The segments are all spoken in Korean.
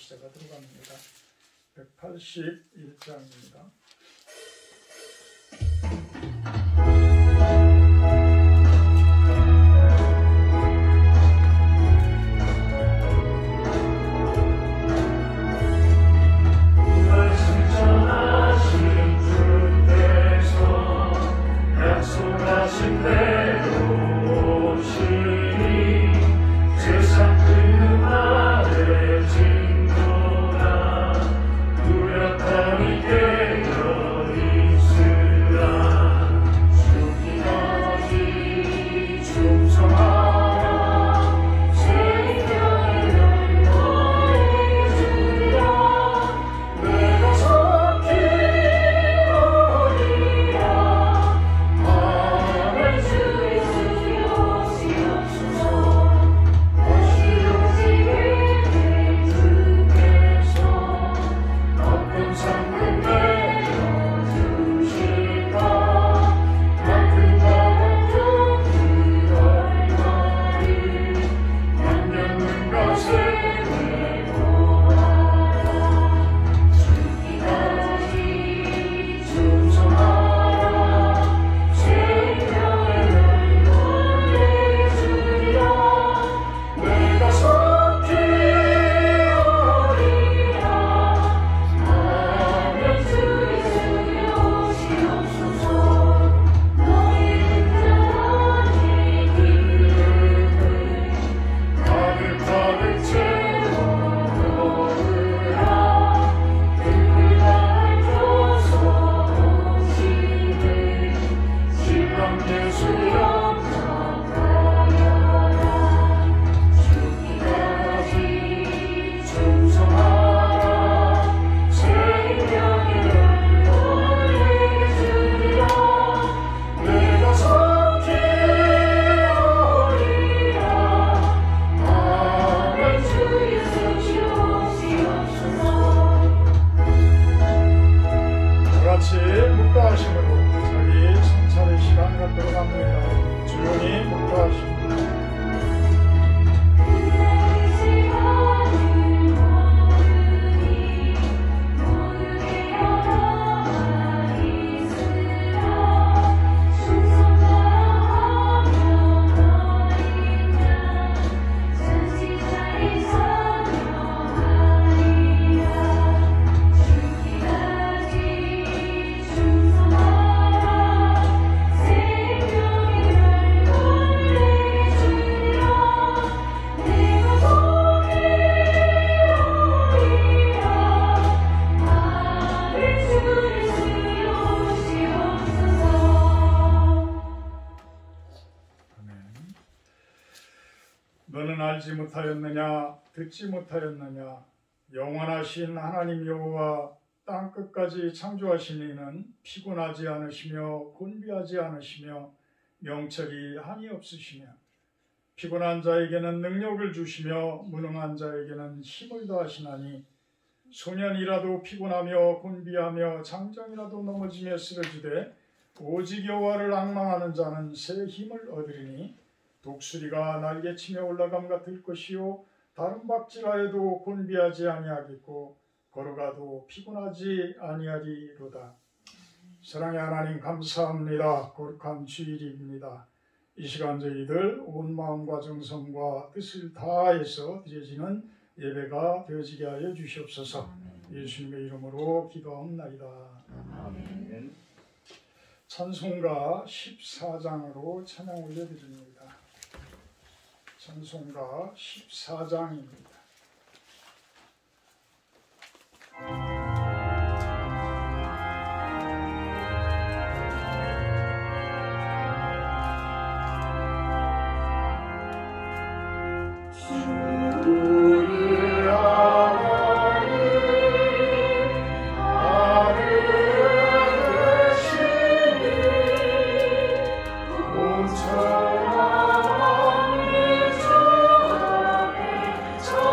시대가 들어갑니다. 181장입니다. 너는 알지 못하였느냐 듣지 못하였느냐 영원하신 하나님 여호와 땅끝까지 창조하신 이는 피곤하지 않으시며 곤비하지 않으시며 명철이 한이 없으시며 피곤한 자에게는 능력을 주시며 무능한 자에게는 힘을 더하시나니 소년이라도 피곤하며 곤비하며 장정이라도 넘어지며 쓰러지되 오직 여호와를 앙망하는 자는 새 힘을 얻으리니 독수리가 날개치며 올라감과 들 것이요 다른 박질하여도 곤비하지 아니하겠고 걸어가도 피곤하지 아니하리로다. 사랑의 하나님 감사합니다. 거룩한 주일입니다. 이 시간 저희들 온 마음과 정성과 뜻을 다해서 드려지는 예배가 되어지게 하여 주시옵소서. 예수님의 이름으로 기도하옵나이다. 아멘. 찬송가 14장으로 찬양 올려드립니다. 찬송가 14장입니다. 저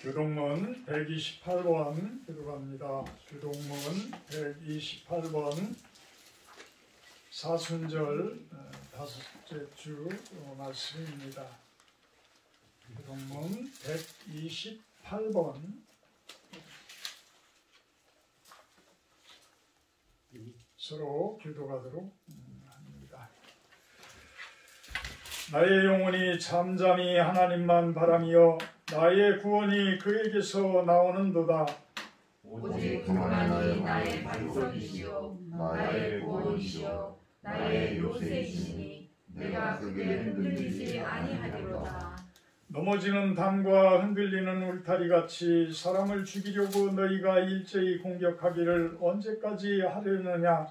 교동문 128번 기도갑니다. 교동문 128번 사순절 다섯째 주 말씀입니다. 교동문 128번 서로 교도하도록 합니다. 나의 영혼이 잠잠히 하나님만 바라며 나의 구원이 그에게서 나오는도다. 오직 그만이 나의 반석이시요 나의 구원이시요 나의 요새이시니 내가 그게 흔들리지 아니하리로다. 넘어지는 담과 흔들리는 울타리같이 사람을 죽이려고 너희가 일제히 공격하기를 언제까지 하려느냐.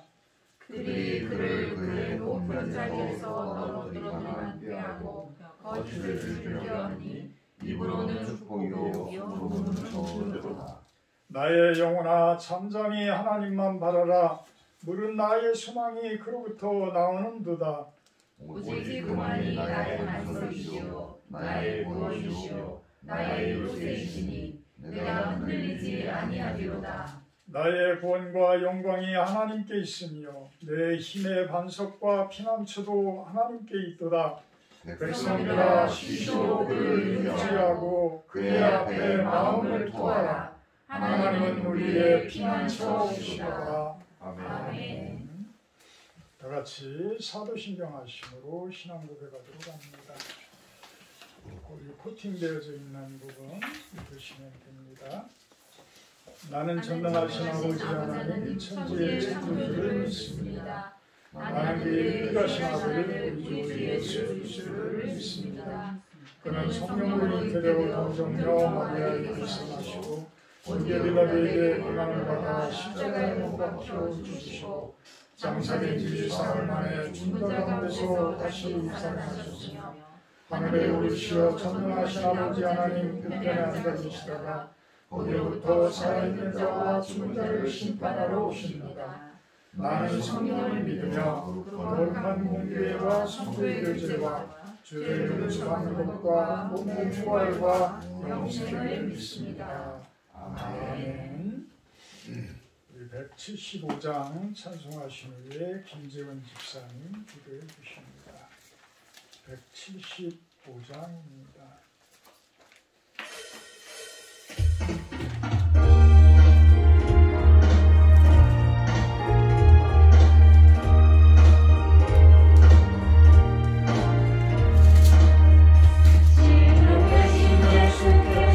그들이 그를 그의 높은 자리에서 넘어뜨리기만 꾀하고 거짓을 즐겨 하니 입으로는 축복이요 손으로는 저주로다. 나의 영혼아 잠잠히 하나님만 바라라. 물은 나의 소망이 그로부터 나오는도다. 오직 그만이 나의 반석이시요 나의 구원이시요 나의 요새이시니 내가 흔들리지 아니하리로다. 나의 구원과 영광이 하나님께 있으며 내 힘의 반석과 피난처도 하나님께 있도다. 백성들아 쉬시고 그를 의지하고 그의 앞에 마음을 토하라. 하나님은 우리의 피난처이시도다. 아멘. 다 같이 사도신경 하심으로 신앙 고백하도록 합니다. 거기 코팅되어져 있는 부분 읽으시면 됩니다. 나는 전능하신 아버지 하나님 천지의 창조주를 믿습니다. 나는 그의 유일하신 아들 우리 주 예수 그리스도를 믿습니다. 그는 성령으로 잉태되어 동정녀 마리아에게 출생하시고 본디오 빌라도에게 고난을 받아 십자가에 못 박혀 죽으시고 장사된 지 사흘 만에 죽은 자 가운데서 다시 살아나셨으며 하늘에 오르시어 전능하신 아버지 하나님 우편에 앉아 계시다가 거기로부터 살아있는 자와 죽은 자를 심판하러 오십니다. 나는 성령을 믿으며 거룩한 공교회와 성도의 교제와 죄를 용서받는 것과 몸의 부활과 영생을 믿습니다. 아멘. 우리 175장 찬송하신 후에 김재원 집사님 기도해 주십니다. 175장입니다. 주의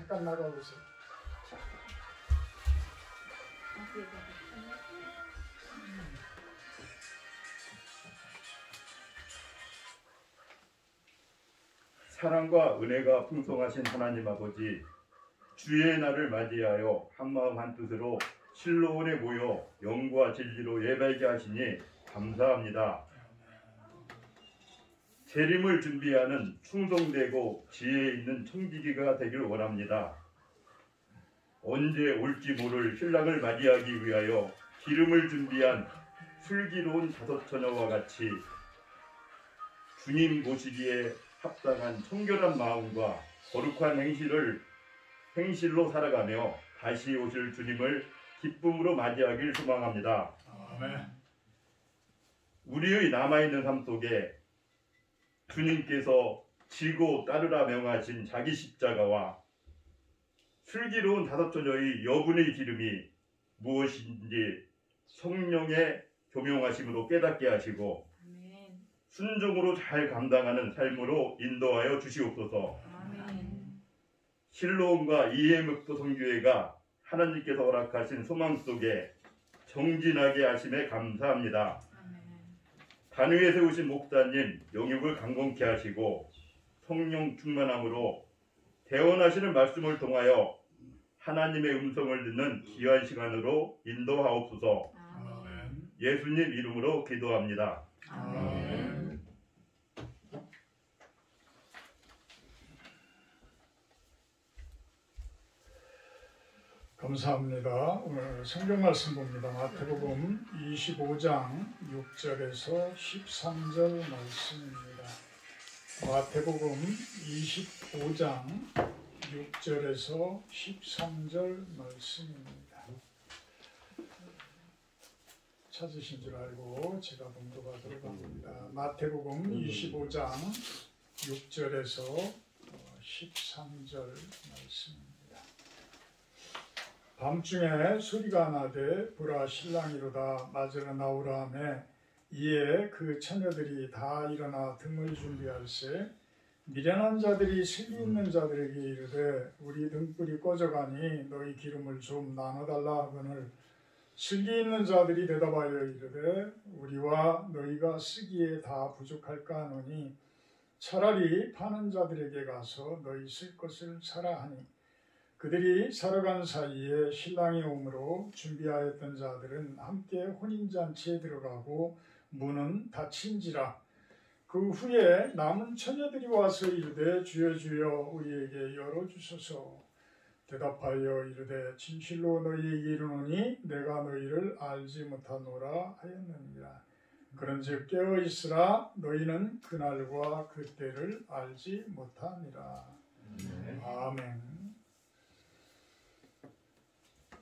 잠깐 나가보세요. 사랑과 은혜가 풍성하신 하나님 아버지, 주의 날을 맞이하여 한마음 한뜻으로 실로원에 모여 영과 진리로 예배하게 하시니 감사합니다. 재림을 준비하는 충성되고 지혜 있는 청지기가 되길 원합니다. 언제 올지 모를 신랑을 맞이하기 위하여 기름을 준비한 슬기로운 다섯 처녀와 같이 주님 모시기에 합당한 청결한 마음과 거룩한 행실로 살아가며 다시 오실 주님을 기쁨으로 맞이하길 소망합니다. 아멘. 우리의 남아있는 삶 속에 주님께서 지고 따르라 명하신 자기 십자가와 슬기로운 다섯 처녀의 여분의 기름이 무엇인지 성령의 교명하심으로 깨닫게 하시고 순종으로 잘 감당하는 삶으로 인도하여 주시옵소서. 실로원과 이해묵도 성교회가 하나님께서 허락하신 소망 속에 정진하게 하심에 감사합니다. 단위에 세우신 목사님 영육을 강건케 하시고 성령 충만함으로 대언하시는 말씀을 통하여 하나님의 음성을 듣는 귀한 시간으로 인도하옵소서. 아멘. 예수님 이름으로 기도합니다. 아멘. 감사합니다. 오늘 성경 말씀 봅니다. 마태복음 25장 6절에서 13절 말씀입니다. 마태복음 25장 6절에서 13절 말씀입니다. 찾으신 줄 알고 제가 봉독하도록 합니다. 마태복음 25장 6절에서 13절 말씀입니다. 밤중에 소리가 나되 보라 신랑이로다 맞으러 나오라 하매 이에 그 처녀들이 다 일어나 등을 준비할세 미련한 자들이 슬기 있는 자들에게 이르되 우리 등불이 꺼져가니 너희 기름을 좀 나눠달라 하거늘 슬기 있는 자들이 대답하여 이르되 우리와 너희가 쓰기에 다 부족할까 하노니 차라리 파는 자들에게 가서 너희 쓸 것을 사라 하니 그들이 살아간 사이에 신랑이 오므로 준비하였던 자들은 함께 혼인잔치에 들어가고 문은 닫힌지라. 그 후에 남은 처녀들이 와서 이르되 주여 주여 우리에게 열어주소서. 대답하여 이르되 진실로 너희에게 이르노니 내가 너희를 알지 못하노라 하였느니라. 그런즉 깨어있으라 너희는 그날과 그때를 알지 못하니라. 아멘.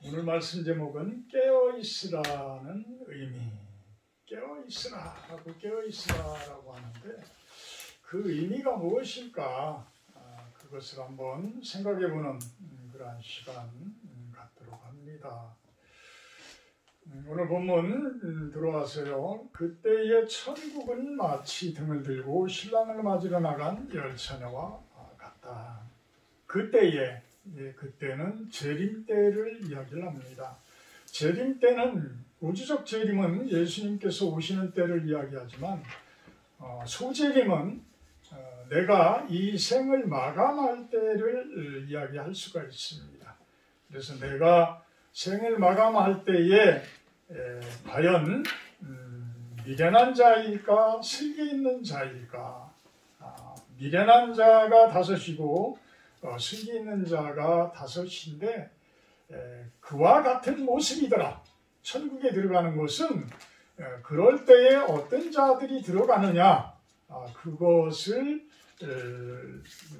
오늘 말씀 제목은 깨어있으라는 의미. 깨어있으라라고 깨어있으라라고 하는데 그 의미가 무엇일까? 그것을 한번 생각해보는 그러한 시간 갖도록 합니다. 오늘 본문 들어와서요. 그때의 천국은 마치 등을 들고 신랑을 맞으러 나간 열처녀와 같다. 그때의 그때는 재림 때를 이야기를 합니다. 재림 때는 우주적 재림은 예수님께서 오시는 때를 이야기하지만 소재림은 내가 이 생을 마감할 때를 이야기할 수가 있습니다. 그래서 내가 생을 마감할 때에 과연 미련한 자일까 슬기 있는 자일까. 미련한 자가 다섯이고 슬기 있는 자가 다섯인데 그와 같은 모습이더라. 천국에 들어가는 것은 그럴 때에 어떤 자들이 들어가느냐 그것을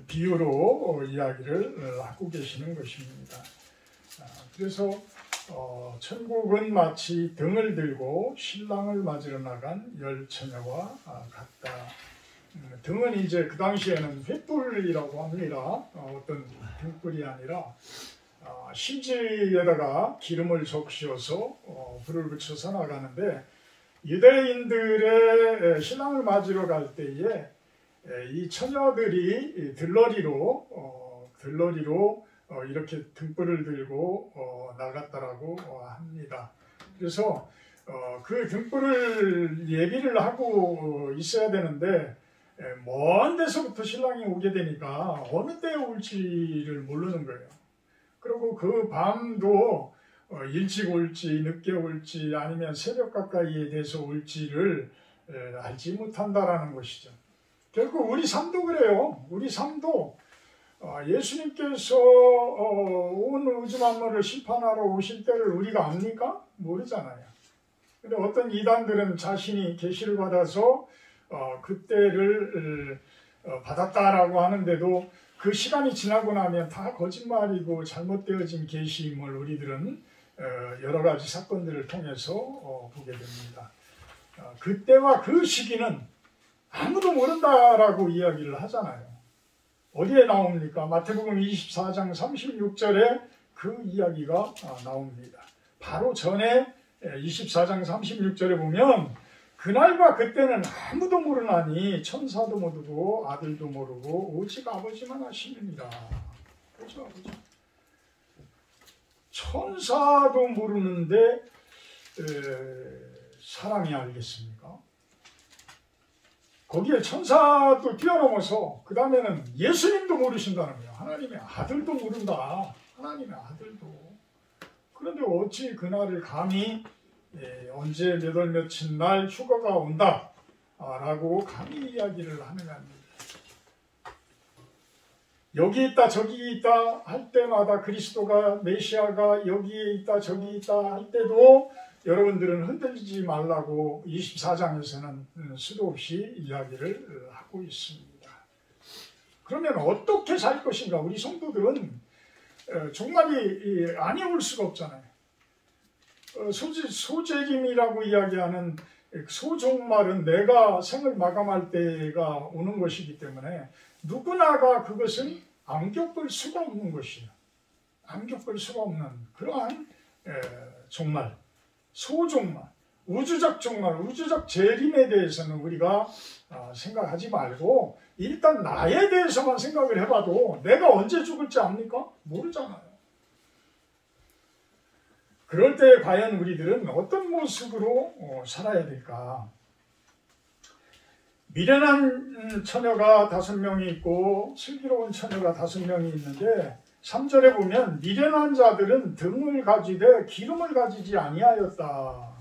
비유로 이야기를 하고 계시는 것입니다. 그래서 천국은 마치 등을 들고 신랑을 맞으러 나간 열처녀와 같다. 등은 이제 그 당시에는 횃불이라고 합니다. 어떤 등불이 아니라 심지에다가 기름을 적셔서 불을 붙여서 나가는데 유대인들의 신랑을 맞으러 갈 때에 이 처녀들이 들러리로 이렇게 등불을 들고 나갔다라고 합니다. 그래서 그 등불을 예비를 하고 있어야 되는데 먼 데서부터 신랑이 오게 되니까 어느 때에 올지를 모르는 거예요. 그리고 그 밤도 일찍 올지 늦게 올지 아니면 새벽 가까이에 돼서 올지를 알지 못한다라는 것이죠. 결국 우리 삶도 그래요. 우리 삶도 예수님께서 온 우주 만물을 심판하러 오실 때를 우리가 압니까? 모르잖아요. 근데 어떤 이단들은 자신이 계시를 받아서 그때를 받았다라고 하는데도 그 시간이 지나고 나면 다 거짓말이고 잘못되어진 계시임을 우리들은 여러 가지 사건들을 통해서 보게 됩니다. 그때와 그 시기는 아무도 모른다라고 이야기를 하잖아요. 어디에 나옵니까? 마태복음 24장 36절에 그 이야기가 나옵니다. 바로 전에 24장 36절에 보면 그날과 그때는 아무도 모르나니 천사도 모르고 아들도 모르고 오직 아버지만 아시느니라. 오직 아버지. 천사도 모르는데 사람이 알겠습니까? 거기에 천사도 뛰어넘어서 그 다음에는 예수님도 모르신다는 거예요. 하나님의 아들도 모른다. 하나님의 아들도. 그런데 어찌 그날을 감히 언제 몇 월 며칠 날 휴가가 온다 라고 감히 이야기를 하느냐입니다. 여기 있다 저기 있다 할 때마다 그리스도가 메시아가 여기에 있다 저기 있다 할 때도 여러분들은 흔들리지 말라고 24장에서는 수도 없이 이야기를 하고 있습니다. 그러면 어떻게 살 것인가? 우리 성도들은 종말이 아니 올 수가 없잖아요. 소재림이라고 이야기하는 소종말은 내가 생을 마감할 때가 오는 것이기 때문에 누구나가 그것은 안겪을 수가 없는 것이에요. 안겪을 수가 없는 그러한 종말, 소종말, 우주적 종말, 우주적 재림에 대해서는 우리가 생각하지 말고 일단 나에 대해서만 생각을 해봐도 내가 언제 죽을지 압니까? 모르잖아요. 그럴 때 과연 우리들은 어떤 모습으로 살아야 될까? 미련한 처녀가 5명이 있고 슬기로운 처녀가 5명이 있는데 3절에 보면 미련한 자들은 등을 가지되 기름을 가지지 아니하였다.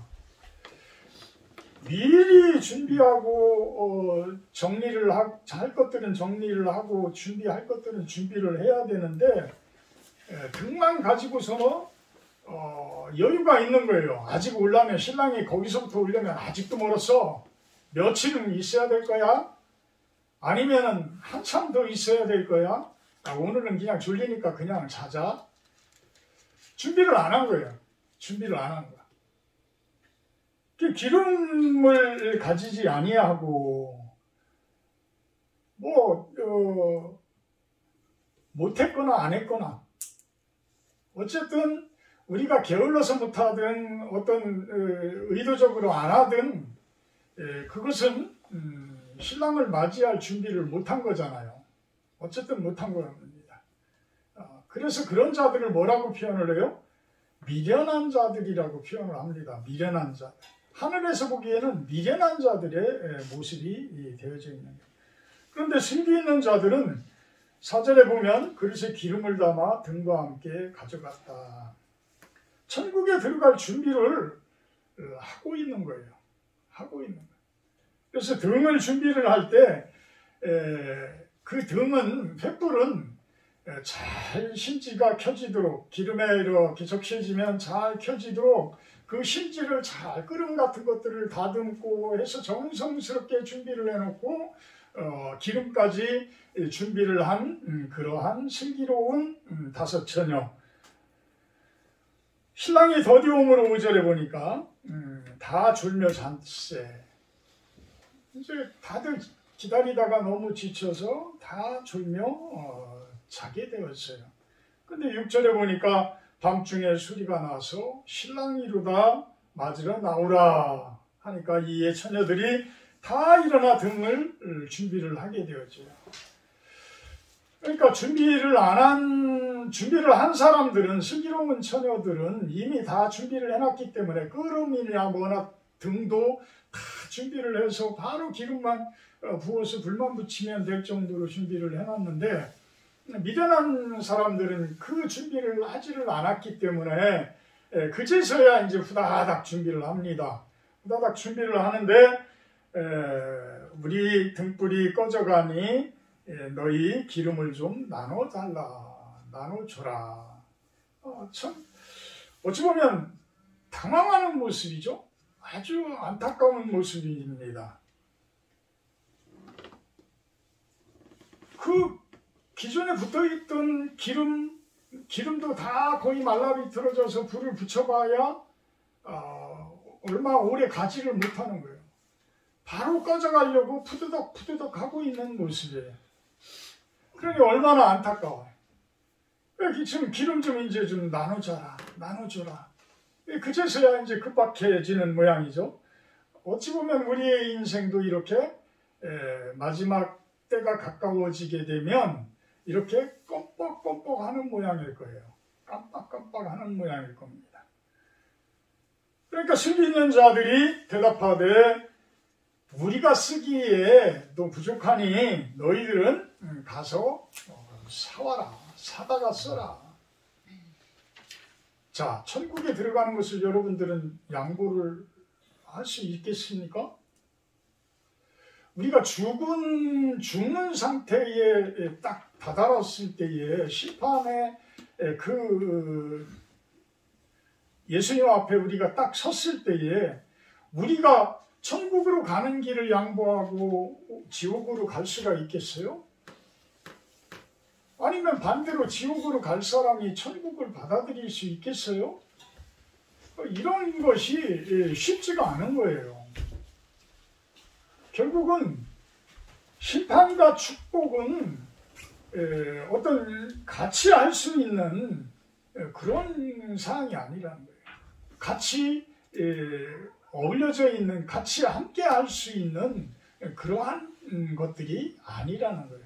미리 준비하고 정리를 할 것들은 정리를 하고 준비할 것들은 준비를 해야 되는데 등만 가지고서 여유가 있는 거예요. 아직 오려면 신랑이 거기서부터 오려면 아직도 멀었어. 며칠은 있어야 될 거야? 아니면 한참 더 있어야 될 거야? 오늘은 그냥 졸리니까 그냥 자자. 준비를 안 한 거예요. 준비를 안 한 거야. 기름을 가지지 아니하고 못했거나 안 했거나 어쨌든 우리가 게을러서 못하든 어떤 의도적으로 안 하든 그것은 신랑을 맞이할 준비를 못한 거잖아요. 어쨌든 못한 겁니다. 그래서 그런 자들을 뭐라고 표현을 해요? 미련한 자들이라고 표현을 합니다. 미련한 자들. 하늘에서 보기에는 미련한 자들의 모습이 되어져 있는 거예요. 그런데 슬기 있는 자들은 4절에 보면 그릇에 기름을 담아 등과 함께 가져갔다. 천국에 들어갈 준비를 하고 있는 거예요. 하고 있는 거예요. 그래서 등을 준비를 할 때 그 등은 횃불은 잘 심지가 켜지도록 기름에 이렇게 적셔지면 잘 켜지도록 그 심지를 잘 끓음 같은 것들을 다듬고 해서 정성스럽게 준비를 해놓고 기름까지 준비를 한 그러한 슬기로운 5 처녀. 신랑이 더디옴으로 5절에 보니까 다 졸며 잤세. 이제 다들 기다리다가 너무 지쳐서 다 졸며 자게 되었어요. 근데 6절에 보니까 밤중에 소리가 나서 신랑이로다 맞으러 나오라 하니까 이 처녀들이 다 일어나 등을 준비를 하게 되었죠. 그러니까 준비를 한 사람들은, 슬기로운 처녀들은 이미 다 준비를 해놨기 때문에 끓음이나 뭐나 등도 다 준비를 해서 바로 기름만 부어서 불만 붙이면 될 정도로 준비를 해놨는데, 미련한 사람들은 그 준비를 하지를 않았기 때문에 그제서야 이제 후다닥 준비를 합니다. 후다닥 준비를 하는데 우리 등불이 꺼져가니 너희 기름을 좀 나눠줘라. 참 어찌 보면 당황하는 모습이죠. 아주 안타까운 모습입니다. 그 기존에 붙어있던 기름도 다 거의 말라비틀어져서 불을 붙여봐야 얼마 오래 가지를 못하는 거예요. 바로 꺼져가려고 푸드덕 하고 있는 모습이에요. 그러니 얼마나 안타까워요. 지금 기름 좀 이제 좀 나눠줘라. 그제서야 이제 급박해지는 모양이죠. 어찌 보면 우리의 인생도 이렇게 마지막 때가 가까워지게 되면 이렇게 껌뻑껌뻑 하는 모양일 거예요. 깜빡깜빡 하는 모양일 겁니다. 그러니까 슬기 있는 자들이 대답하되 우리가 쓰기에 또 부족하니 너희들은 가서 사와라. 사다가 써라. 자, 천국에 들어가는 것을 여러분들은 양보를 할 수 있겠습니까? 우리가 죽는 상태에 딱 다다랐을 때에 심판의 그 예수님 앞에 우리가 딱 섰을 때에 우리가 천국으로 가는 길을 양보하고 지옥으로 갈 수가 있겠어요? 아니면 반대로 지옥으로 갈 사람이 천국을 받아들일 수 있겠어요? 이런 것이 쉽지가 않은 거예요. 결국은 심판과 축복은 어떤 같이 할 수 있는 그런 사항이 아니라는 거예요. 같이 어울려져 있는, 같이 함께 할 수 있는 그러한 것들이 아니라는 거예요.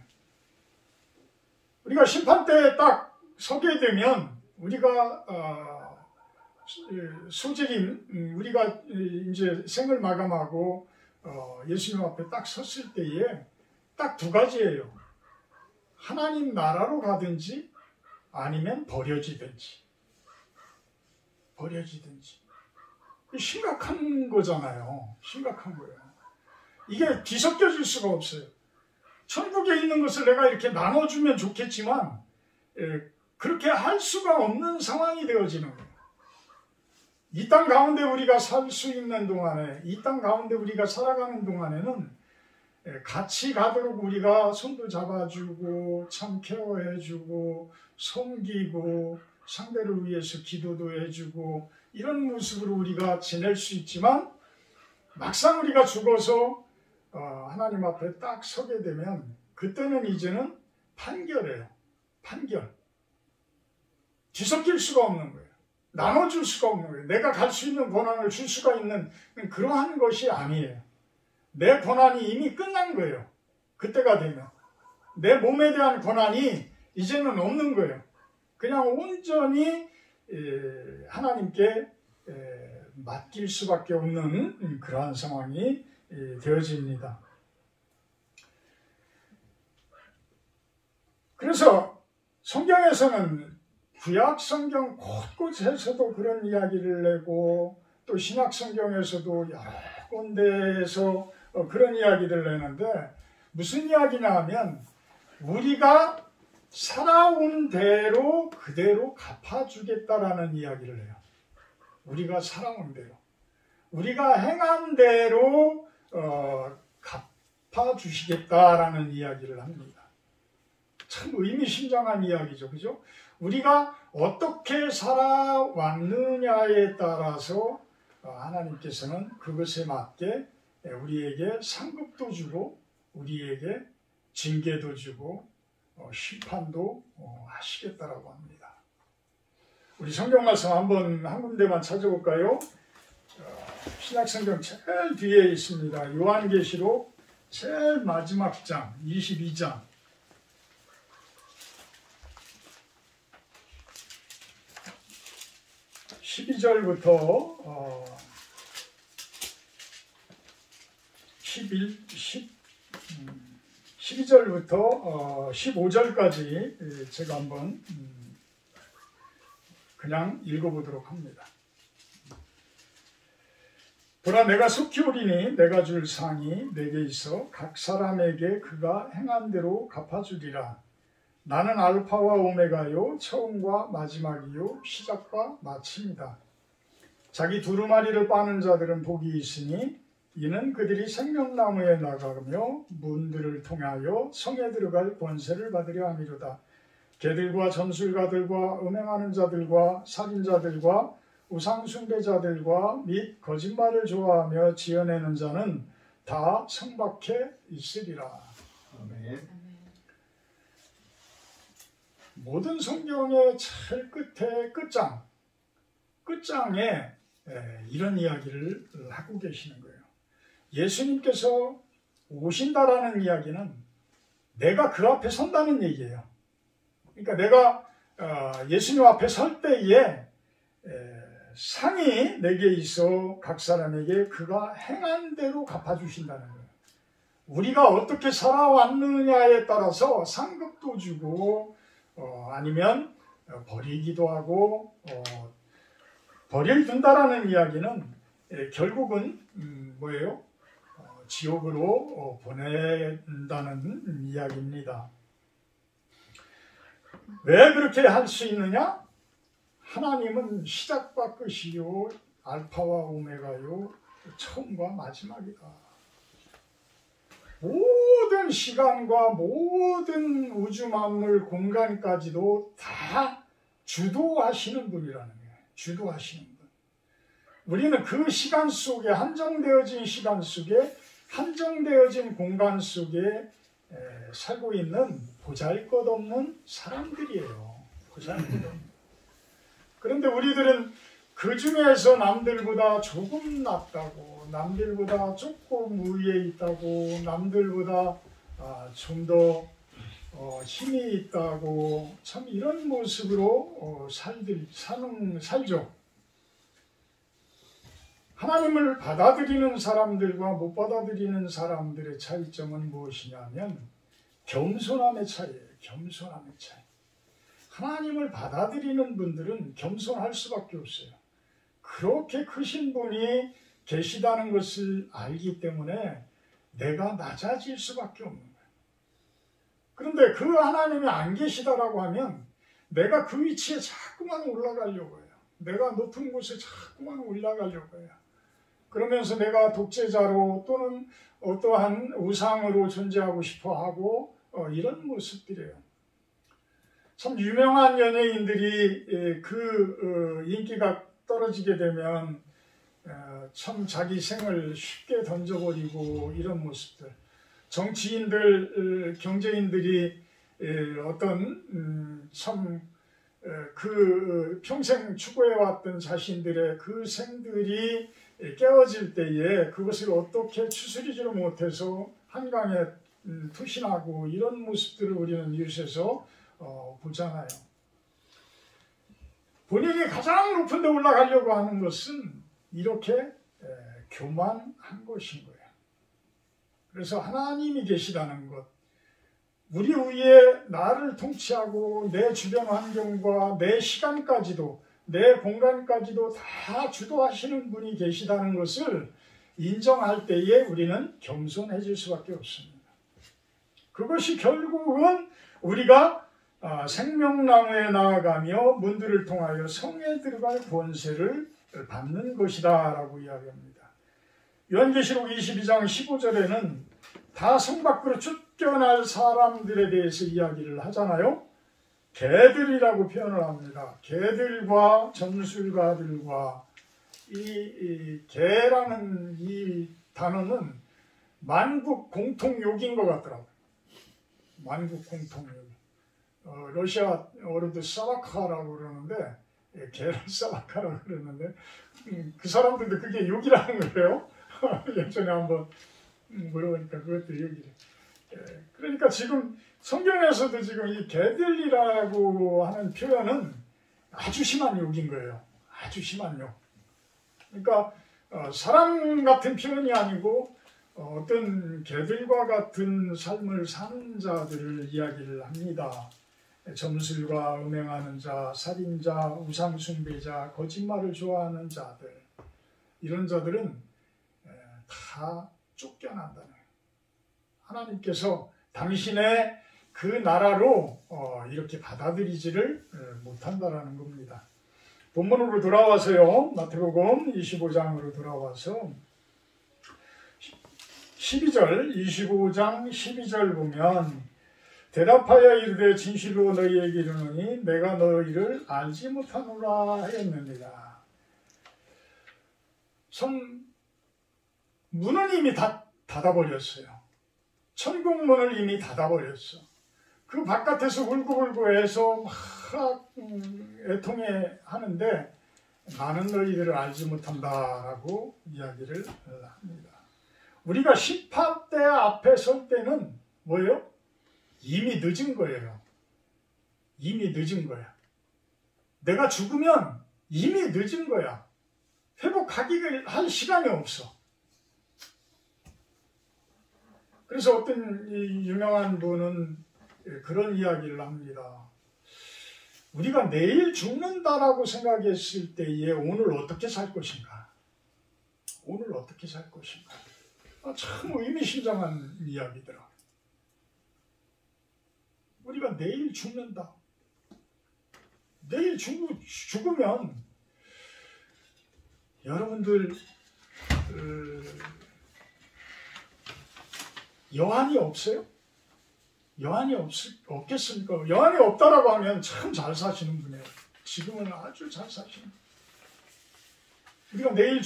우리가 심판 때 딱 서게 되면 우리가 소재림, 우리가 이제 생을 마감하고 예수님 앞에 딱 섰을 때에 딱 두 가지예요. 하나님 나라로 가든지 아니면 버려지든지. 심각한 거잖아요. 심각한 거예요. 이게 뒤섞여질 수가 없어요. 천국에 있는 것을 내가 이렇게 나눠주면 좋겠지만 그렇게 할 수가 없는 상황이 되어지는 거예요. 이 땅 가운데 우리가 살 수 있는 동안에, 이 땅 가운데 우리가 살아가는 동안에는 같이 가도록 우리가 손도 잡아주고 참 케어해주고 섬기고 상대를 위해서 기도도 해주고 이런 모습으로 우리가 지낼 수 있지만 막상 우리가 죽어서 하나님 앞에 딱 서게 되면 그때는 이제는 판결이에요. 판결. 뒤섞일 수가 없는 거예요. 나눠줄 수가 없는 거예요. 내가 갈 수 있는 권한을 줄 수가 있는 그러한 것이 아니에요. 내 권한이 이미 끝난 거예요. 그때가 되면. 내 몸에 대한 권한이 이제는 없는 거예요. 그냥 온전히 하나님께 맡길 수밖에 없는 그러한 상황이 되어집니다. 그래서 성경에서는 구약 성경 곳곳에서도 그런 이야기를 내고 또 신약 성경에서도 여러 군데에서 그런 이야기를 내는데 무슨 이야기냐 하면 우리가 살아온 대로 그대로 갚아주겠다라는 이야기를 해요. 우리가 살아온 대로. 우리가 행한 대로 갚아주시겠다라는 이야기를 합니다. 참 의미심장한 이야기죠. 그죠? 우리가 어떻게 살아왔느냐에 따라서 하나님께서는 그것에 맞게 우리에게 상급도 주고 우리에게 징계도 주고 심판도 하시겠다라고 합니다. 우리 성경 말씀 한번 한 군데만 찾아볼까요? 신약성경 제일 뒤에 있습니다. 요한계시록 제일 마지막 장 22장 12절부터 12절부터 15절까지 제가 한번 그냥 읽어보도록 합니다. 보라, 내가 속히 오리니 내가 줄 상이 내게 있어 각 사람에게 그가 행한 대로 갚아주리라. 나는 알파와 오메가요, 처음과 마지막이요, 시작과 마침이다. 자기 두루마리를 빠는 자들은 복이 있으니 이는 그들이 생명나무에 나가며 문들을 통하여 성에 들어갈 권세를 받으려 함이로다. 개들과 전술가들과 음행하는 자들과 살인자들과 우상숭배자들과 및 거짓말을 좋아하며 지어내는 자는 다 성박해 있으리라. 아멘. 모든 성경의 제일 끝에 끝장에 이런 이야기를 하고 계시는 거예요. 예수님께서 오신다라는 이야기는 내가 그 앞에 선다는 얘기예요. 그러니까 내가 예수님 앞에 설 때에 상이 내게 있어 각 사람에게 그가 행한 대로 갚아주신다는 거예요. 우리가 어떻게 살아왔느냐에 따라서 상급도 주고 아니면 버리기도 하고 버려둔다라는 이야기는 결국은 뭐예요? 지옥으로 보낸다는 이야기입니다. 왜 그렇게 할 수 있느냐? 하나님은 시작과 끝이요, 알파와 오메가요, 처음과 마지막이다. 모든 시간과 모든 우주 만물 공간까지도 다 주도하시는 분이라는 거예요. 주도하시는 분. 우리는 그 시간 속에, 한정되어진 시간 속에, 한정되어진 공간 속에 살고 있는 보잘것없는 사람들이에요. 보잘것없는. 그런데 우리들은 그 중에서 남들보다 조금 낫다고, 남들보다 조금 우위에 있다고, 남들보다 좀 더 힘이 있다고, 참 이런 모습으로 살죠. 하나님을 받아들이는 사람들과 못 받아들이는 사람들의 차이점은 무엇이냐면 겸손함의 차이예요. 겸손함의 차이. 하나님을 받아들이는 분들은 겸손할 수밖에 없어요. 그렇게 크신 분이 계시다는 것을 알기 때문에 내가 낮아질 수밖에 없는 거예요. 그런데 그 하나님이 안 계시다라고 하면 내가 그 위치에 자꾸만 올라가려고 해요. 내가 높은 곳에 자꾸만 올라가려고 해요. 그러면서 내가 독재자로 또는 어떠한 우상으로 존재하고 싶어 하고 이런 모습들이에요. 참 유명한 연예인들이 인기가 떨어지게 되면 참 자기 생을 쉽게 던져버리고 이런 모습들. 정치인들, 경제인들이 어떤 참 평생 추구해왔던 자신들의 그 생들이 깨어질 때에 그것을 어떻게 추스리지를 못해서 한강에 투신하고 이런 모습들을 우리는 뉴스에서 보잖아요. 본인이 가장 높은 데 올라가려고 하는 것은 이렇게 교만한 것인 거예요. 그래서 하나님이 계시다는 것, 우리 위에 나를 통치하고 내 주변 환경과 내 시간까지도 내 공간까지도 다 주도하시는 분이 계시다는 것을 인정할 때에 우리는 겸손해질 수밖에 없습니다. 그것이 결국은 우리가 생명나무에 나아가며 문들을 통하여 성에 들어갈 권세를 받는 것이다 라고 이야기합니다. 요한계시록 22장 15절에는 다 성 밖으로 쫓겨날 사람들에 대해서 이야기를 하잖아요. 개들이라고 표현을 합니다. 개들과 전술가들과 이 개라는 이 단어는 만국 공통욕인 것 같더라고요. 만국 공통욕. 러시아어로도 사바카라고 그러는데 개를 사바카라고 그러는데 그 사람들도 그게 욕이라는 거예요. 예전에 한번 물어보니까 그것도 욕이래. 그러니까 지금 성경에서도 지금 이 개들이라고 하는 표현은 아주 심한 욕인 거예요. 아주 심한 욕. 그러니까 사람 같은 표현이 아니고 어떤 개들과 같은 삶을 사는 자들을 이야기를 합니다. 점술과 음행하는 자, 살인자, 우상숭배자, 거짓말을 좋아하는 자들, 이런 자들은 다 쫓겨난다는 거예요. 하나님께서 당신의 그 나라로 이렇게 받아들이지를 못한다라는 겁니다. 본문으로 돌아와서요. 마태복음 25장으로 돌아와서 12절, 25장 12절 보면 대답하여 이르되 진실로 너희에게 이르노니 내가 너희를 알지 못하노라 하였느니라. 문은 이미 닫아버렸어요. 천국문을 이미 닫아버렸어. 그 바깥에서 울고불고 해서 막 애통해 하는데 나는 너희들을 알지 못한다라고 이야기를 합니다. 우리가 심판대 앞에 설 때는 뭐예요? 이미 늦은 거예요. 이미 늦은 거야. 내가 죽으면 이미 늦은 거야. 회복하기를 시간이 없어. 그래서 어떤 유명한 분은 그런 이야기를 합니다. 우리가 내일 죽는다라고 생각했을 때에 오늘 어떻게 살 것인가? 오늘 어떻게 살 것인가? 참 의미심장한 이야기더라. 우리가 내일 죽는다. 내일 죽으면 여러분들 여한이 없어요? 여한이 없겠습니까? 여한이 없다라고 하면 참 잘 사시는 분이에요. 지금은 아주 잘 사시는 분이에요. 우리가 내일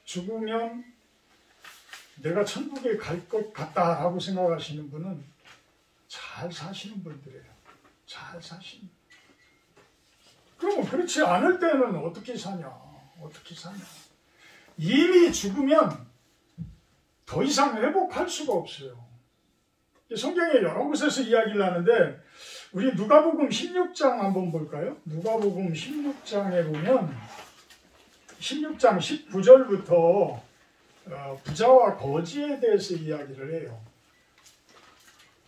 죽으면 내가 천국에 갈 것 같다라고 생각하시는 분은 잘 사시는 분들이에요. 잘 사시는. 그러면 그렇지 않을 때는 어떻게 사냐? 어떻게 사냐? 이미 죽으면 더 이상 회복할 수가 없어요. 성경에 여러 곳에서 이야기를 하는데 우리 누가복음 16장 한번 볼까요? 누가복음 16장에 보면 16장 19절부터 부자와 거지에 대해서 이야기를 해요.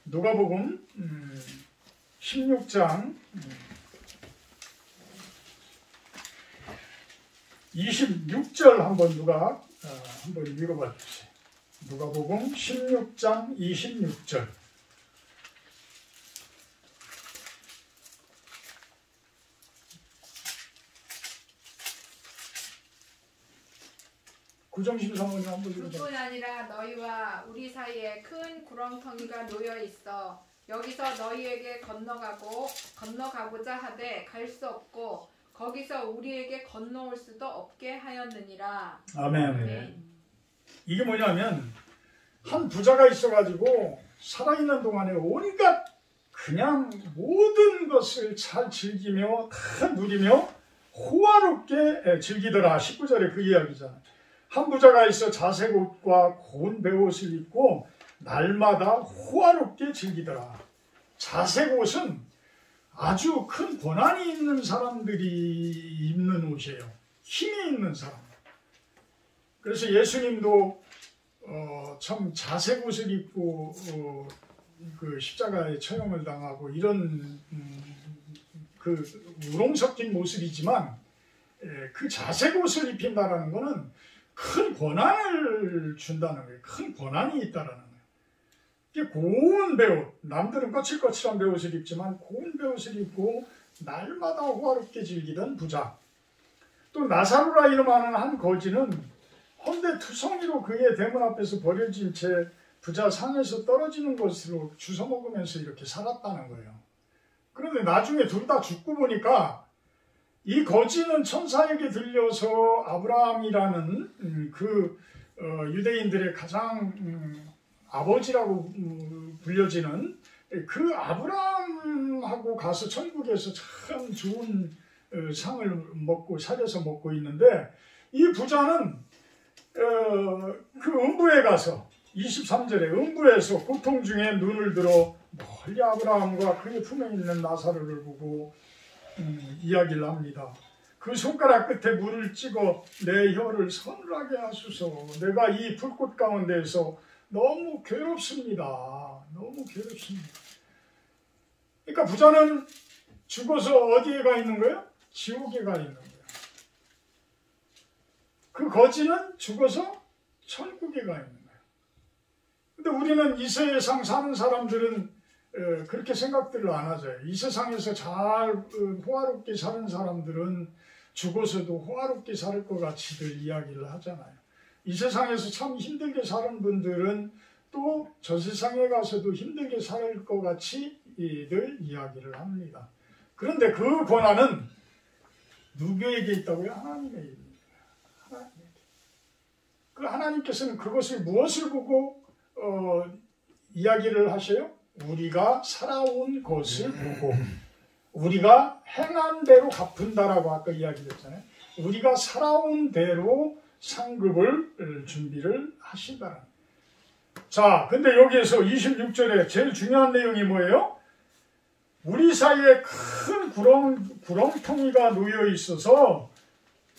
누가복음 16장 26절 한번 한번 읽어봐 주세요. 누가복음 16장 26절. 구정심 사모님 한번 읽어봐. 그뿐 아니라 너희와 우리 사이에 큰 구렁텅이가 놓여 있어 여기서 너희에게 건너가고자 하되 갈 수 없고 거기서 우리에게 건너올 수도 없게 하였느니라. 아멘. 이게 뭐냐면 한 부자가 있어가지고 살아있는 동안에 온갖 그냥 모든 것을 잘 즐기며 다 누리며 호화롭게 즐기더라. 19절에 그 이야기잖아요. 한 부자가 있어 자색 옷과 고운 베옷을 입고 날마다 호화롭게 즐기더라. 자색 옷은 아주 큰 권한이 있는 사람들이 입는 옷이에요. 힘이 있는 사람. 그래서 예수님도 참 자색 옷을 입고 그 십자가에 처형을 당하고 이런 그 우롱 섞인 모습이지만 그 자색 옷을 입힌다라는 것은 큰 권한을 준다는 거예요. 큰 권한이 있다라는 거예요. 이게 고운 베옷, 남들은 거칠거칠한 베옷을 입지만 고운 베옷을 입고 날마다 호화롭게 즐기던 부자. 또 나사로라 이름하는 한 거지는 헌데 투성이로 그의 대문 앞에서 버려진 채 부자 상에서 떨어지는 것으로 주워 먹으면서 이렇게 살았다는 거예요. 그런데 나중에 둘 다 죽고 보니까 이 거지는 천사에게 들려서 아브라함이라는 그 유대인들의 가장 아버지라고 불려지는 그 아브라함하고 가서 천국에서 참 좋은 상을 먹고 차려서 먹고 있는데 이 부자는 그 음부에 가서 23절에 음부에서 고통 중에 눈을 들어 멀리 아브라함과 그의 품에 있는 나사로를 보고 이야기를 합니다. 그 손가락 끝에 물을 찍어 내 혀를 서늘하게 하소서. 내가 이 불꽃 가운데에서 너무 괴롭습니다. 너무 괴롭습니다. 그러니까 부자는 죽어서 어디에 가 있는 거예요? 지옥에 가 있는 거예요. 그 거지는 죽어서 천국에 가 있는 거예요. 근데 우리는 이 세상 사는 사람들은 그렇게 생각들을 안 하죠. 이 세상에서 잘 호화롭게 사는 사람들은 죽어서도 호화롭게 살 것 같이들 이야기를 하잖아요. 이 세상에서 참 힘들게 사는 분들은 또 저 세상에 가서도 힘들게 살 것 같이 늘 이야기를 합니다. 그런데 그 권한은 누구에게 있다고요? 하나님에게 있습니다. 하나님에게. 그 하나님께서는 그것을 무엇을 보고 이야기를 하셔요? 우리가 살아온 것을 보고 우리가 행한 대로 갚은다라고 아까 이야기했잖아요. 우리가 살아온 대로 상급을 준비를 하신다는. 자, 근데 여기에서 26절에 제일 중요한 내용이 뭐예요? 우리 사이에 큰 구렁텅이가 놓여 있어서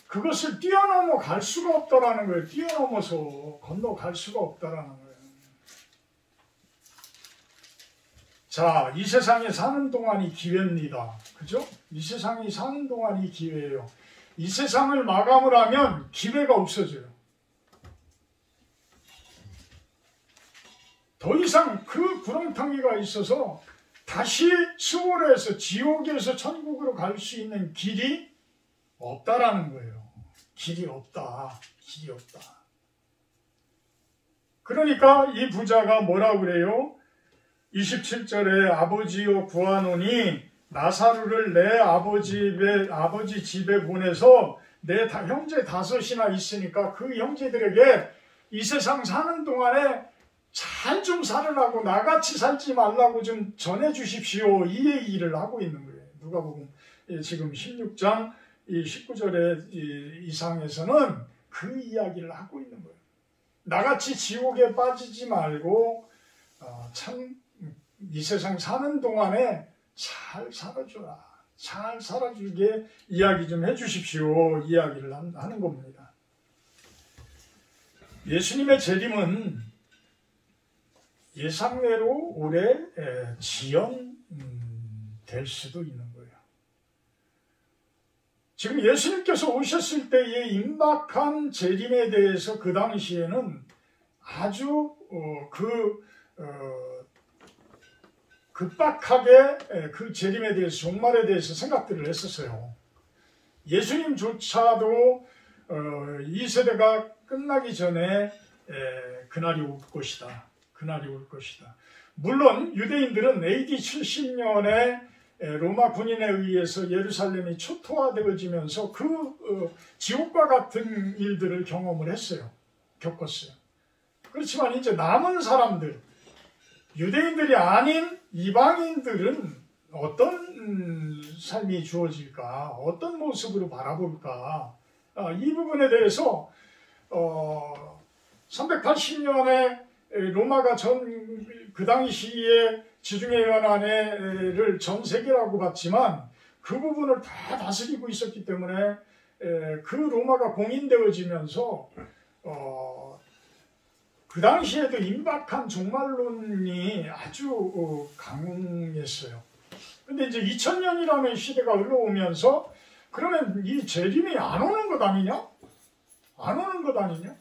그것을 뛰어넘어 갈 수가 없다라는 거예요. 뛰어넘어서 건너갈 수가 없다라는 거예요. 자, 이 세상에 사는 동안이 기회입니다. 그죠? 이 세상에 사는 동안이 기회예요. 이 세상을 마감을 하면 기회가 없어져요. 더 이상 그 구렁텅이가 있어서 다시 수월해서 지옥에서 천국으로 갈 수 있는 길이 없다라는 거예요. 길이 없다. 길이 없다. 그러니까 이 부자가 뭐라고 그래요? 27절에 아버지여 구하노니 나사로를 내 아버지 집에 보내서 내 형제 5이나 있으니까 그 형제들에게 이 세상 사는 동안에 잘 좀 살으라고 나같이 살지 말라고 좀 전해 주십시오. 이 얘기를 하고 있는 거예요. 누가복음 지금 16장 19절의 이상에서는 그 이야기를 하고 있는 거예요. 나같이 지옥에 빠지지 말고 참 이 세상 사는 동안에 잘 살아줘라. 잘 살아주게 이야기 좀 해주십시오. 이야기를 하는 겁니다. 예수님의 재림은 예상외로 오래 지연될 수도 있는 거예요. 지금 예수님께서 오셨을 때의 임박한 재림에 대해서 그 당시에는 아주 급박하게 그 재림에 대해서 종말에 대해서 생각들을 했었어요. 예수님조차도 이 세대가 끝나기 전에 그날이 올 것이다. 그날이 올 것이다. 물론 유대인들은 AD 70년에 로마 군인에 의해서 예루살렘이 초토화되어지면서 그 지옥과 같은 일들을 경험을 했어요. 겪었어요. 그렇지만 이제 남은 사람들, 유대인들이 아닌 이방인들은 어떤 삶이 주어질까? 어떤 모습으로 바라볼까? 이 부분에 대해서 380년에 로마가 그 당시에 지중해 연안을 전 세계라고 봤지만 그 부분을 다 다스리고 있었기 때문에 그 로마가 공인되어지면서 그 당시에도 임박한 종말론이 아주 강했어요. 근데 이제 2000년이라는 시대가 흘러오면서 그러면 이 재림이 안 오는 것 아니냐? 안 오는 것 아니냐?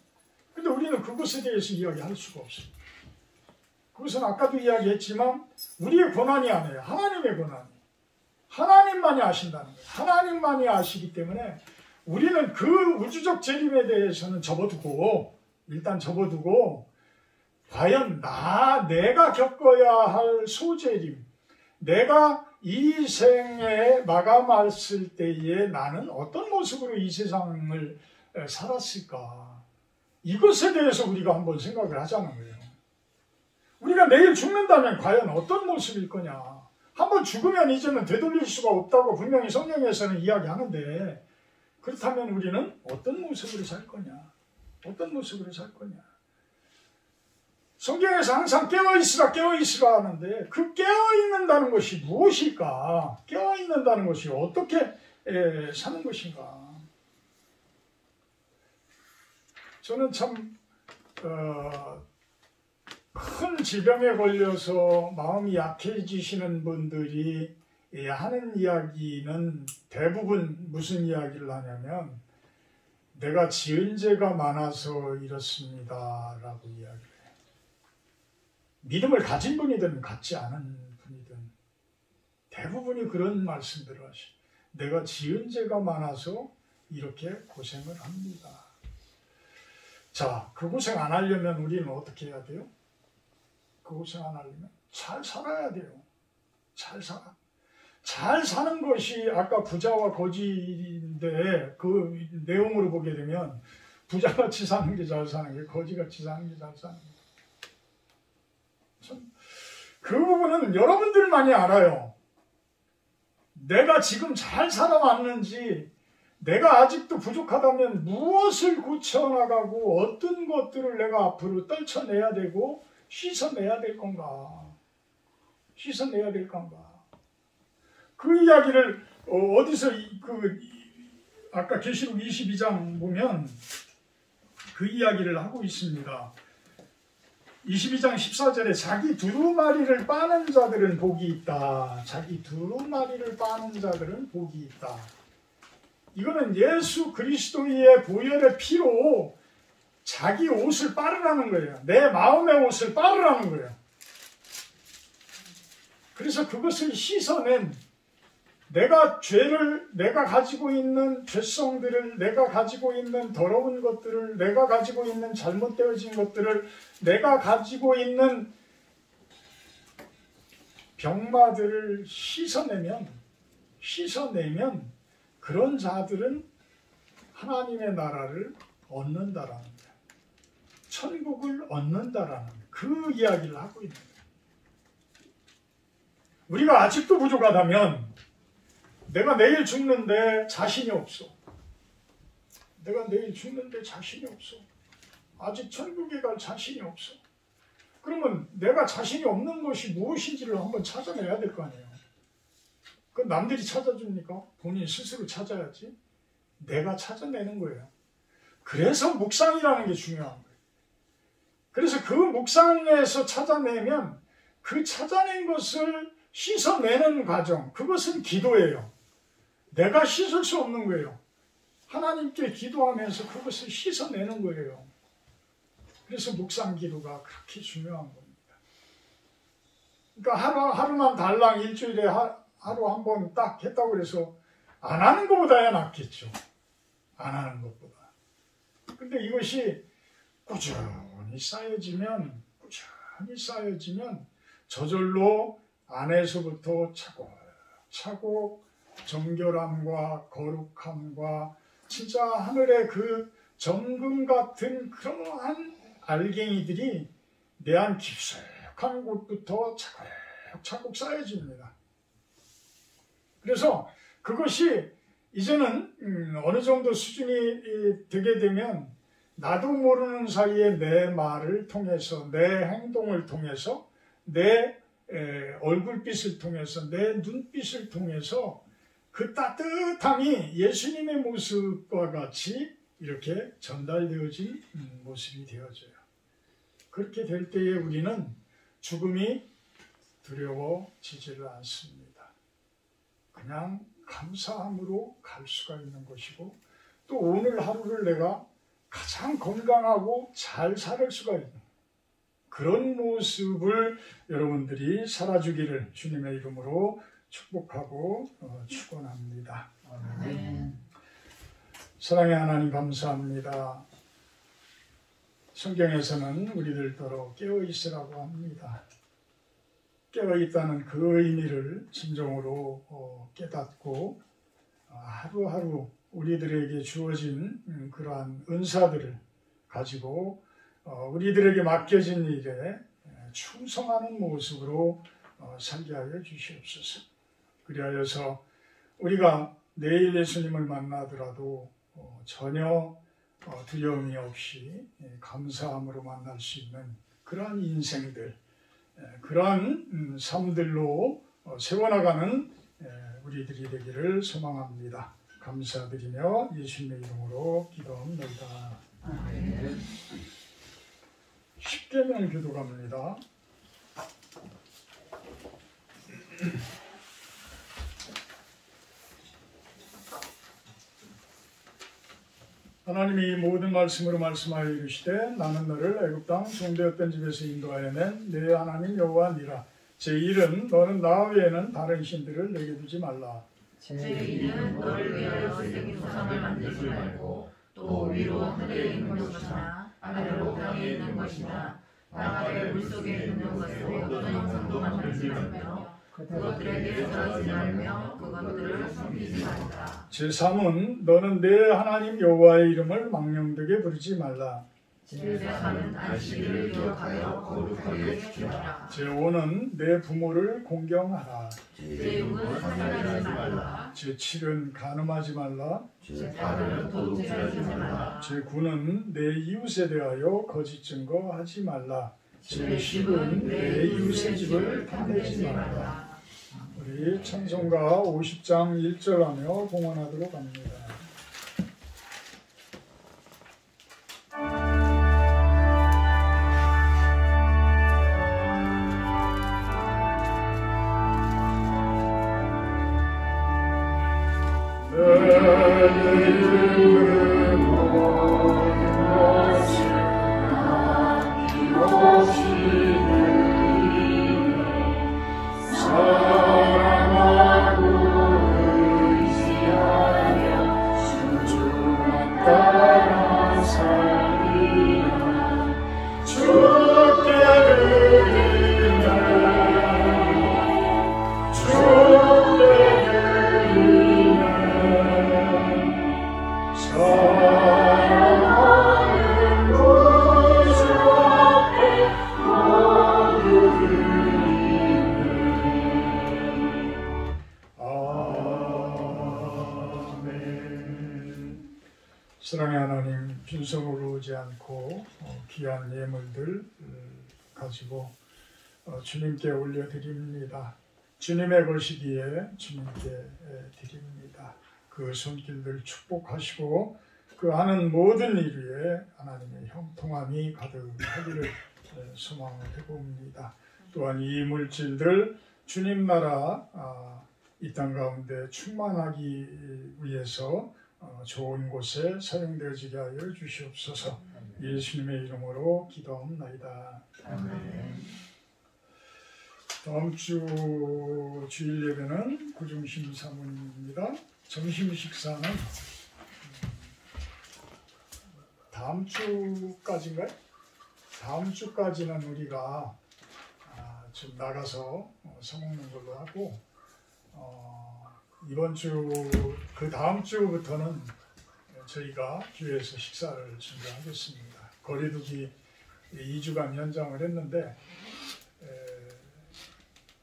근데 우리는 그것에 대해서 이야기할 수가 없어요. 그것은 아까도 이야기했지만 우리의 권한이 아니에요. 하나님의 권한이. 하나님만이 아신다는 거예요. 하나님만이 아시기 때문에 우리는 그 우주적 재림에 대해서는 일단 접어두고 과연 내가 겪어야 할 소재림, 내가 이 생에 마감했을 때에 나는 어떤 모습으로 이 세상을 살았을까? 이것에 대해서 우리가 한번 생각을 하자는 거예요. 우리가 내일 죽는다면 과연 어떤 모습일 거냐? 한번 죽으면 이제는 되돌릴 수가 없다고 분명히 성경에서는 이야기하는데 그렇다면 우리는 어떤 모습으로 살 거냐? 어떤 모습으로 살 거냐? 성경에서 항상 깨어있으라 하는데 그 깨어있는다는 것이 무엇일까? 깨어있는다는 것이 어떻게 사는 것인가? 저는 참 큰 질병에 걸려서 마음이 약해지시는 분들이 하는 이야기는 대부분 무슨 이야기를 하냐면 내가 지은 죄가 많아서 이렇습니다 라고 이야기를 해요. 믿음을 가진 분이든 갖지 않은 분이든 대부분이 그런 말씀들을 하셔요. 내가 지은 죄가 많아서 이렇게 고생을 합니다. 자, 그 고생 안 하려면 우리는 어떻게 해야 돼요? 그 고생 안 하려면 잘 살아야 돼요. 잘 살아. 잘 사는 것이 아까 부자와 거지인데 그 내용으로 보게 되면 부자같이 사는 게 잘 사는 게 거지같이 사는 게 잘 사는 게. 그 부분은 여러분들만이 알아요. 내가 지금 잘 살아왔는지 내가 아직도 부족하다면 무엇을 고쳐나가고 어떤 것들을 내가 앞으로 떨쳐내야 되고 씻어내야 될 건가? 씻어내야 될 건가? 그 이야기를 어디서 아까 계시록 22장 보면 그 이야기를 하고 있습니다. 22장 14절에 자기 두루마리를 빠는 자들은 복이 있다. 자기 두루마리를 빠는 자들은 복이 있다. 이거는 예수 그리스도의 보혈의 피로 자기 옷을 빠르라는 거예요. 내 마음의 옷을 빠르라는 거예요. 그래서 그것을 씻어낸 내가 가지고 있는 죄성들을, 내가 가지고 있는 더러운 것들을, 내가 가지고 있는 잘못되어진 것들을, 내가 가지고 있는 병마들을 씻어내면 그런 자들은 하나님의 나라를 얻는다라는 거예요. 천국을 얻는다라는 그 이야기를 하고 있는 거예요. 우리가 아직도 부족하다면 내가 내일 죽는데 자신이 없어. 내가 내일 죽는데 자신이 없어. 아직 천국에 갈 자신이 없어. 그러면 내가 자신이 없는 것이 무엇인지를 한번 찾아내야 될 거 아니에요. 그건 남들이 찾아줍니까? 본인 스스로 찾아야지. 내가 찾아내는 거예요. 그래서 묵상이라는 게 중요한 거예요. 그래서 그 묵상에서 찾아내면 그 찾아낸 것을 씻어내는 과정, 그것은 기도예요. 내가 씻을 수 없는 거예요. 하나님께 기도하면서 그것을 씻어내는 거예요. 그래서 묵상 기도가 그렇게 중요한 겁니다. 그러니까 하루만 달랑 일주일에 하루 한 번 딱 했다고 그래서 안 하는 것보다야 낫겠죠. 안 하는 것보다. 근데 이것이 꾸준히 쌓여지면 저절로 안에서부터 차곡차곡 정결함과 거룩함과 진짜 하늘의 그 정금 같은 그러한 알갱이들이 내 안 깊숙한 곳부터 차곡차곡 쌓여집니다. 그래서 그것이 이제는 어느 정도 수준이 되게 되면 나도 모르는 사이에 내 말을 통해서, 내 행동을 통해서, 내 얼굴빛을 통해서, 내 눈빛을 통해서 그 따뜻함이 예수님의 모습과 같이 이렇게 전달되어진 모습이 되어져요. 그렇게 될 때에 우리는 죽음이 두려워지지를 않습니다. 그냥 감사함으로 갈 수가 있는 것이고, 또 오늘 하루를 내가 가장 건강하고 잘 살 수가 있는 그런 모습을 여러분들이 살아주기를 주님의 이름으로 축복하고 축원합니다. 아멘. 사랑의 하나님 감사합니다. 성경에서는 우리들더러 깨어있으라고 합니다. 깨어있다는 그 의미를 진정으로 깨닫고 하루하루 우리들에게 주어진 그러한 은사들을 가지고 우리들에게 맡겨진 일에 충성하는 모습으로 살게 하여 주시옵소서. 그리하여서 우리가 내일 예수님을 만나더라도 전혀 두려움이 없이 감사함으로 만날 수 있는 그러한 인생들, 그러한 삶들로 세워나가는 우리들이 되기를 소망합니다. 감사드리며 예수님의 이름으로 기도합니다. 아멘. 십계명 기도갑니다. 하나님이 모든 말씀으로 말씀하여 이르시되 나는 너를 애굽 땅 종되었던 집에서 인도하여 낸 내 하나님 여호와니라. 제1은 너는 나 외에는 다른 신들을 내게 두지 말라. 제2는 너를 위하여 새긴 우상을 만들지 말고 또 위로 하늘에 있는 것이나 아래로 땅에 있는 것이나 땅 아래 물속에 있는 것을 어떤 형상도 만들지 말며 그것들에게 절하지 말며 그것들을 섬기지 말라. 제3은 너는 내 하나님 여호와의 이름을 망령되게 부르지 말라. 제4는 안식일을 기억하여 거룩하게 지키라. 제5는 내 부모를 공경하라. 제6은 살인하지 말라. 제7은 간음하지 말라. 제8은 도둑질하지 말라. 제9는 내 이웃에 대하여 거짓 증거하지 말라. 제10은 내 이웃의 집을 탐내지 말라. 우리 찬송가 50장 1절 하며 봉헌하도록 합니다. 사랑의 하나님, 빈손으로 오지 않고 귀한 예물들 가지고 주님께 올려드립니다. 주님의 것이기에 주님께 드립니다. 그 손길들 축복하시고 그 하는 모든 일 위에 하나님의 형통함이 가득하기를 소망을 해봅니다. 또한 이 물질들 주님 나라 이 땅 가운데 충만하기 위해서 좋은 곳에 사용되어지게 하여 주시옵소서. 예수님의 이름으로 기도합나이다. 아멘. 다음 주 주일 예배는 구중심 사모님입니다. 점심 식사는 다음 주까지인가요? 다음 주까지는 우리가 좀 나가서 사먹는 걸로 하고 이번 주 그 다음 주부터는 저희가 교회에서 식사를 준비하겠습니다. 거리두기 2주간 연장을 했는데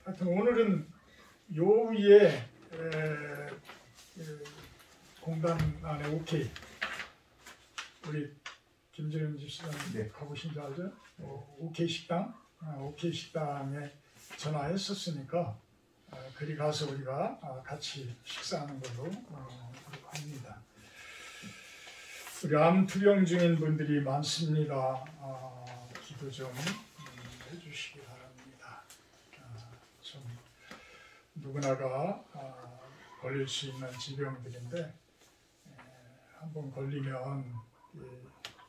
하여튼 오늘은 요 위에 공단 안에 오케이 우리 김재현 집사님 가보신 줄 알죠? 오케이 식당 오케이 식당에 전화했었으니까 그리 가서 우리가 같이 식사하는 걸로 합니다. 우리 암 투병 중인 분들이 많습니다. 기도 좀 해주시기 바랍니다. 좀 누구나가 걸릴 수 있는 질병들인데 한번 걸리면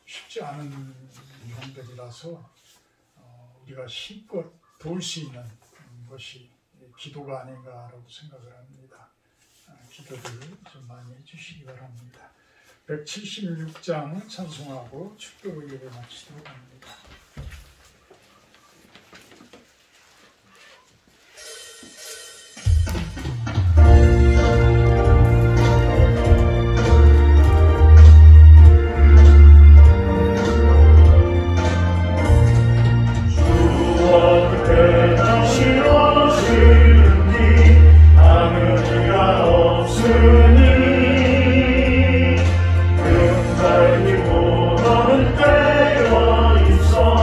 쉽지 않은 병들이라서 우리가 힘껏 도울 수 있는 것이 기도가 아닌가라고 생각을 합니다. 기도를 좀 많이 해주시기 바랍니다. 176장 찬송하고 축도 예배 마치도록 합니다. 너는 되어 있어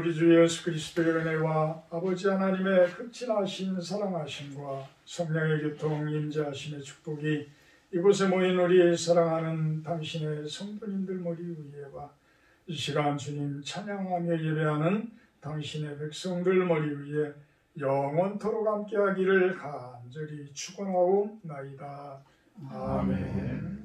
우리 주 예수 그리스도의 은혜와 아버지 하나님의 극진하신 사랑하심과 성령의 교통 임재하심의 축복이 이곳에 모인 우리 사랑하는 당신의 성도님들 머리 위에와 이 시간 주님 찬양하며 예배하는 당신의 백성들 머리 위에 영원토록 함께하기를 간절히 축원하옵나이다. 아멘.